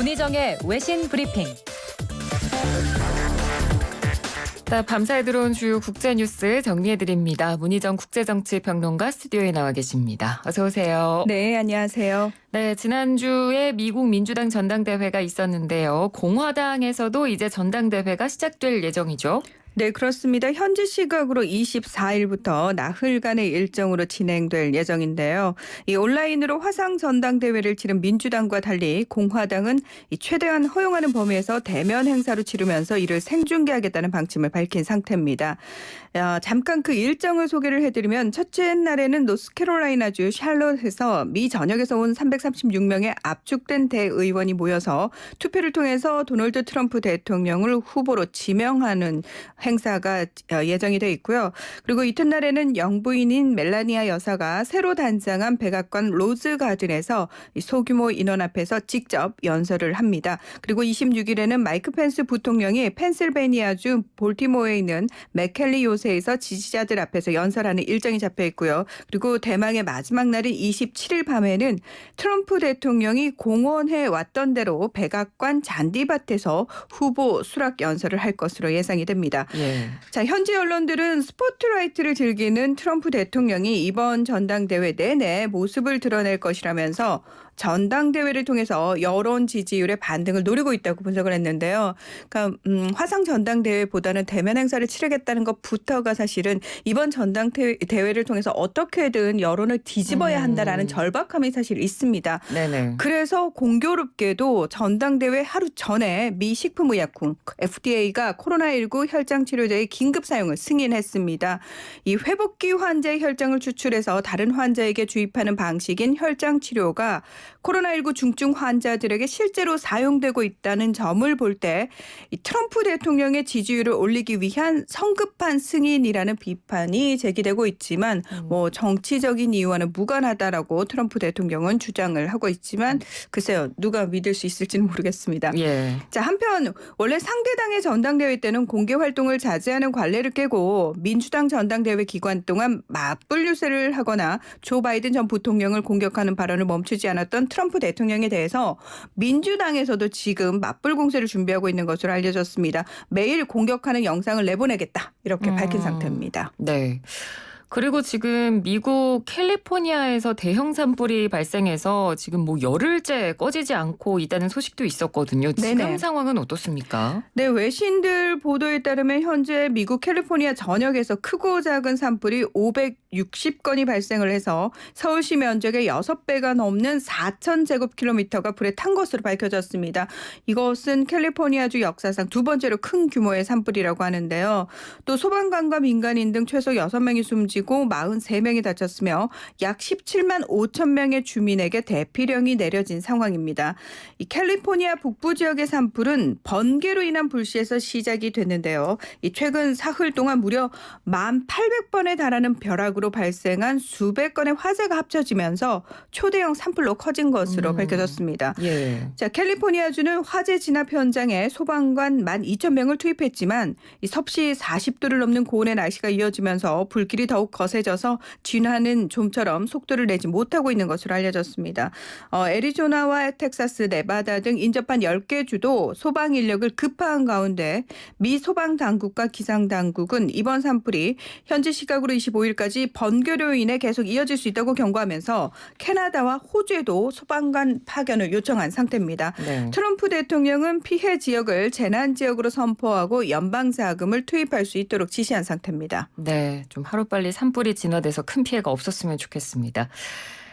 문희정의 외신 브리핑. 밤사이 들어온 주요 국제 뉴스 정리해드립니다. 문희정 국제정치평론가 스튜디오에 나와 계십니다. 어서 오세요. 네, 안녕하세요. 네, 지난주에 미국 민주당 전당대회가 있었는데요. 공화당에서도 이제 전당대회가 시작될 예정이죠. 네, 그렇습니다. 현지 시각으로 24일부터 나흘간의 일정으로 진행될 예정인데요. 이 온라인으로 화상 전당대회를 치른 민주당과 달리 공화당은 최대한 허용하는 범위에서 대면 행사로 치르면서 이를 생중계하겠다는 방침을 밝힌 상태입니다. 잠깐 그 일정을 소개를 해드리면 첫째 날에는 노스캐롤라이나주 샬롯에서 미 전역에서 온 336명의 압축된 대의원이 모여서 투표를 통해서 도널드 트럼프 대통령을 후보로 지명하는 행사가 예정이 돼 있고요. 그리고 이튿날에는 영부인인 멜라니아 여사가 새로 단장한 백악관 로즈 가든에서 소규모 인원 앞에서 직접 연설을 합니다. 그리고 26일에는 마이크 펜스 부통령이 펜실베니아주 볼티모어에 있는 맥켈리 요새에서 지지자들 앞에서 연설하는 일정이 잡혀 있고요. 그리고 대망의 마지막 날인 27일 밤에는 트럼프 대통령이 공언해 왔던 대로 백악관 잔디밭에서 후보 수락 연설을 할 것으로 예상이 됩니다. 예. 자, 현지 언론들은 스포트라이트를 즐기는 트럼프 대통령이 이번 전당대회 내내 모습을 드러낼 것이라면서 전당대회를 통해서 여론 지지율의 반등을 노리고 있다고 분석을 했는데요. 그러니까 화상 전당대회보다는 대면 행사를 치르겠다는 것부터가 사실은 이번 전당대회를 통해서 어떻게든 여론을 뒤집어야 한다라는 절박함이 사실 있습니다. 네네. 그래서 공교롭게도 전당대회 하루 전에 미 식품의약품 FDA가 코로나19 혈장 치료제의 긴급 사용을 승인했습니다. 이 회복기 환자의 혈장을 추출해서 다른 환자에게 주입하는 방식인 혈장 치료가 코로나19 중증 환자들에게 실제로 사용되고 있다는 점을 볼 때 이 트럼프 대통령의 지지율을 올리기 위한 성급한 승인이라는 비판이 제기되고 있지만 뭐 정치적인 이유와는 무관하다라고 트럼프 대통령은 주장을 하고 있지만 글쎄요, 누가 믿을 수 있을지는 모르겠습니다. 예. 자, 한편 원래 상대당의 전당대회 때는 공개 활동을 자제하는 관례를 깨고 민주당 전당대회 기간 동안 맞불 유세를 하거나 조 바이든 전 부통령을 공격하는 발언을 멈추지 않았던 트럼프 대통령에 대해서 민주당에서도 지금 맞불 공세를 준비하고 있는 것으로 알려졌습니다. 매일 공격하는 영상을 내보내겠다 이렇게 밝힌 상태입니다. 네. 그리고 지금 미국 캘리포니아에서 대형 산불이 발생해서 지금 뭐 열흘째 꺼지지 않고 있다는 소식도 있었거든요. 지금 네네. 상황은 어떻습니까? 네, 외신들 보도에 따르면 현재 미국 캘리포니아 전역에서 크고 작은 산불이 560건이 발생을 해서 서울시 면적의 6배가 넘는 4,000제곱킬로미터가 불에 탄 것으로 밝혀졌습니다. 이것은 캘리포니아주 역사상 두 번째로 큰 규모의 산불이라고 하는데요. 또 소방관과 민간인 등 최소 6명이 숨지고 43명이 다쳤으며 약 17만 5천 명의 주민에게 대피령이 내려진 상황입니다. 이 캘리포니아 북부 지역의 산불은 번개로 인한 불씨에서 시작이 됐는데요. 이 최근 사흘 동안 무려 1,800번에 달하는 벼락으로 발생한 수백 건의 화재가 합쳐지면서 초대형 산불로 커진 것으로 밝혀졌습니다. 예. 자, 캘리포니아주는 화재 진압 현장에 소방관 12,000명을 투입했지만 이 섭씨 40도를 넘는 고온의 날씨가 이어지면서 불길이 더욱 거세져서 진화는 좀처럼 속도를 내지 못하고 있는 것으로 알려졌습니다. 애리조나와 텍사스, 네바다 등 인접한 10개 주도 소방 인력을 급파한 가운데 미 소방당국과 기상당국은 이번 산불이 현지 시각으로 25일까지 번개로 인해 계속 이어질 수 있다고 경고하면서 캐나다와 호주에도 소방관 파견을 요청한 상태입니다. 네. 트럼프 대통령은 피해 지역을 재난지역으로 선포하고 연방자금을 투입할 수 있도록 지시한 상태입니다. 네, 좀 하루빨리 산불이 진화돼서 큰 피해가 없었으면 좋겠습니다.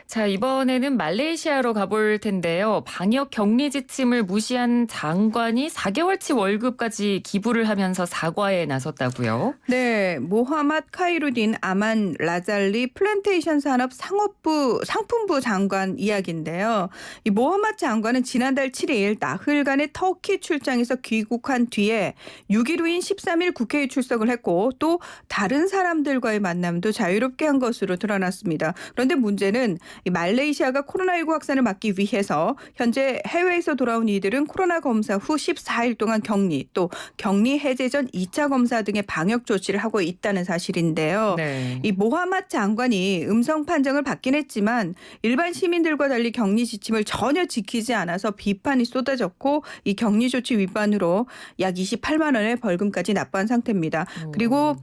자, 이번에는 말레이시아로 가볼 텐데요. 방역 격리 지침을 무시한 장관이 4개월치 월급까지 기부를 하면서 사과에 나섰다고요? 네, 모하맛 카이루딘 아만 라잘리 플랜테이션 산업 상품부 장관 이야기인데요. 이 모하맛 장관은 지난달 7일 나흘간의 터키 출장에서 귀국한 뒤에 6일 후인 13일 국회에 출석을 했고 또 다른 사람들과의 만남도 자유롭게 한 것으로 드러났습니다. 그런데 문제는 이 말레이시아가 코로나19 확산을 막기 위해서 현재 해외에서 돌아온 이들은 코로나 검사 후 14일 동안 격리, 또 격리 해제 전 2차 검사 등의 방역 조치를 하고 있다는 사실인데요. 네. 이 모하맛 장관이 음성 판정을 받긴 했지만 일반 시민들과 달리 격리 지침을 전혀 지키지 않아서 비판이 쏟아졌고, 이 격리 조치 위반으로 약 28만 원의 벌금까지 납부한 상태입니다. 그리고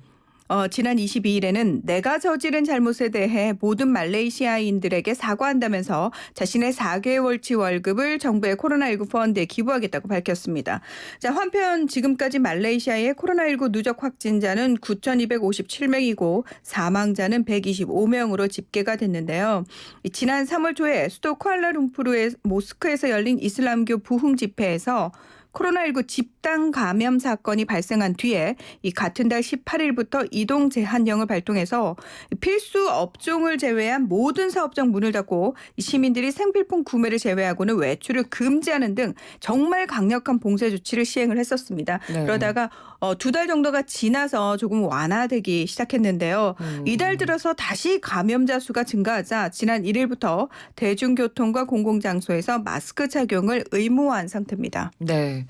지난 22일에는 내가 저지른 잘못에 대해 모든 말레이시아인들에게 사과한다면서 자신의 4개월치 월급을 정부의 코로나19 펀드에 기부하겠다고 밝혔습니다. 자, 한편 지금까지 말레이시아의 코로나19 누적 확진자는 9,257명이고 사망자는 125명으로 집계가 됐는데요. 지난 3월 초에 수도 쿠알라룸푸르의 모스크에서 열린 이슬람교 부흥 집회에서 코로나19 집단 감염 사건이 발생한 뒤에 이 같은 달 18일부터 이동 제한령을 발동해서 필수 업종을 제외한 모든 사업장 문을 닫고 시민들이 생필품 구매를 제외하고는 외출을 금지하는 등 정말 강력한 봉쇄 조치를 시행을 했었습니다. 네. 그러다가 2달 정도가 지나서 조금 완화되기 시작했는데요. 이달 들어서 다시 감염자 수가 증가하자 지난 1일부터 대중교통과 공공장소에서 마스크 착용을 의무화한 상태입니다. 네.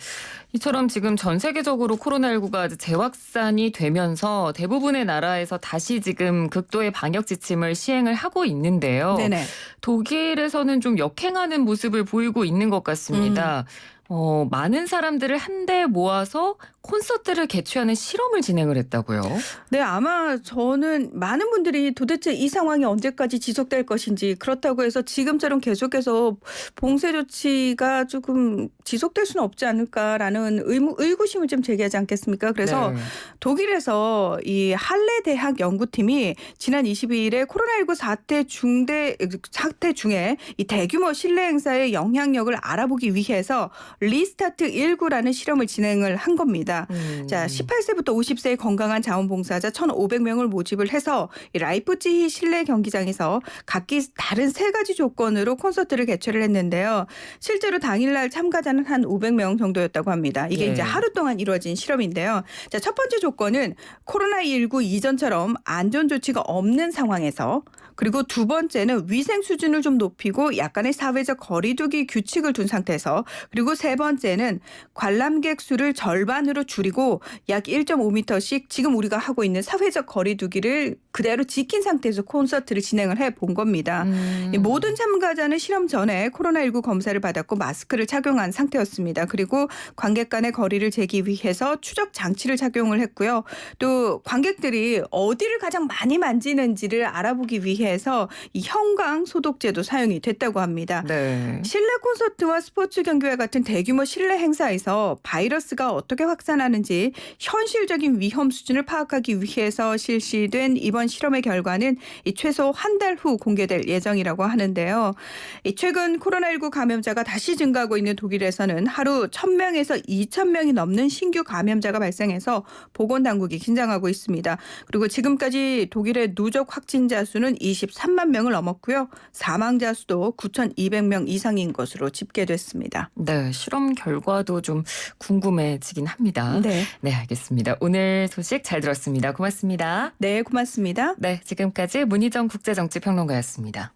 이처럼 지금 전 세계적으로 코로나19가 재확산이 되면서 대부분의 나라에서 다시 지금 극도의 방역 지침을 시행을 하고 있는데요. 네네. 독일에서는 좀 역행하는 모습을 보이고 있는 것 같습니다. 많은 사람들을 한데 모아서 콘서트를 개최하는 실험을 진행을 했다고요. 네, 아마 저는 많은 분들이 도대체 이 상황이 언제까지 지속될 것인지, 그렇다고 해서 지금처럼 계속해서 봉쇄 조치가 조금 지속될 수는 없지 않을까라는 의구심을 좀 제기하지 않겠습니까? 그래서 네. 독일에서 이 할레 대학 연구팀이 지난 22일에 코로나19 사태 중에 이 대규모 실내 행사의 영향력을 알아보기 위해서 리스타트 19라는 실험을 진행을 한 겁니다. 자, 18세부터 50세의 건강한 자원봉사자 1,500명을 모집을 해서 이 라이프치히 실내 경기장에서 각기 다른 3가지 조건으로 콘서트를 개최를 했는데요. 실제로 당일날 참가자는 한 500명 정도였다고 합니다. 이게 예. 이제 하루 동안 이루어진 실험인데요. 자, 첫 번째 조건은 코로나19 이전처럼 안전 조치가 없는 상황에서, 그리고 두 번째는 위생 수준을 좀 높이고 약간의 사회적 거리두기 규칙을 둔 상태에서, 그리고 세 번째는 관람객 수를 절반으로 줄이고 약 1.5m씩 지금 우리가 하고 있는 사회적 거리두기를 그대로 지킨 상태에서 콘서트를 진행을 해본 겁니다. 이 모든 참가자는 실험 전에 코로나19 검사를 받았고 마스크를 착용한 상태였습니다. 그리고 관객 간의 거리를 재기 위해서 추적 장치를 착용을 했고요. 또 관객들이 어디를 가장 많이 만지는지를 알아보기 위해서 이 형광 소독제도 사용이 됐다고 합니다. 네. 실내 콘서트와 스포츠 경기와 같은 대규모 실내 행사에서 바이러스가 어떻게 확산하는지 현실적인 위험 수준을 파악하기 위해서 실시된 이번 실험의 결과는 최소 한 달 후 공개될 예정이라고 하는데요. 최근 코로나19 감염자가 다시 증가하고 있는 독일에서는 하루 1,000명에서 2,000명이 넘는 신규 감염자가 발생해서 보건당국이 긴장하고 있습니다. 그리고 지금까지 독일의 누적 확진자 수는 23만 명을 넘었고요. 사망자 수도 9,200명 이상인 것으로 집계됐습니다. 네, 실험 결과도 좀 궁금해지긴 합니다. 네. 네, 알겠습니다. 오늘 소식 잘 들었습니다. 고맙습니다. 네, 고맙습니다. 네, 지금까지 문희정 국제정치평론가였습니다.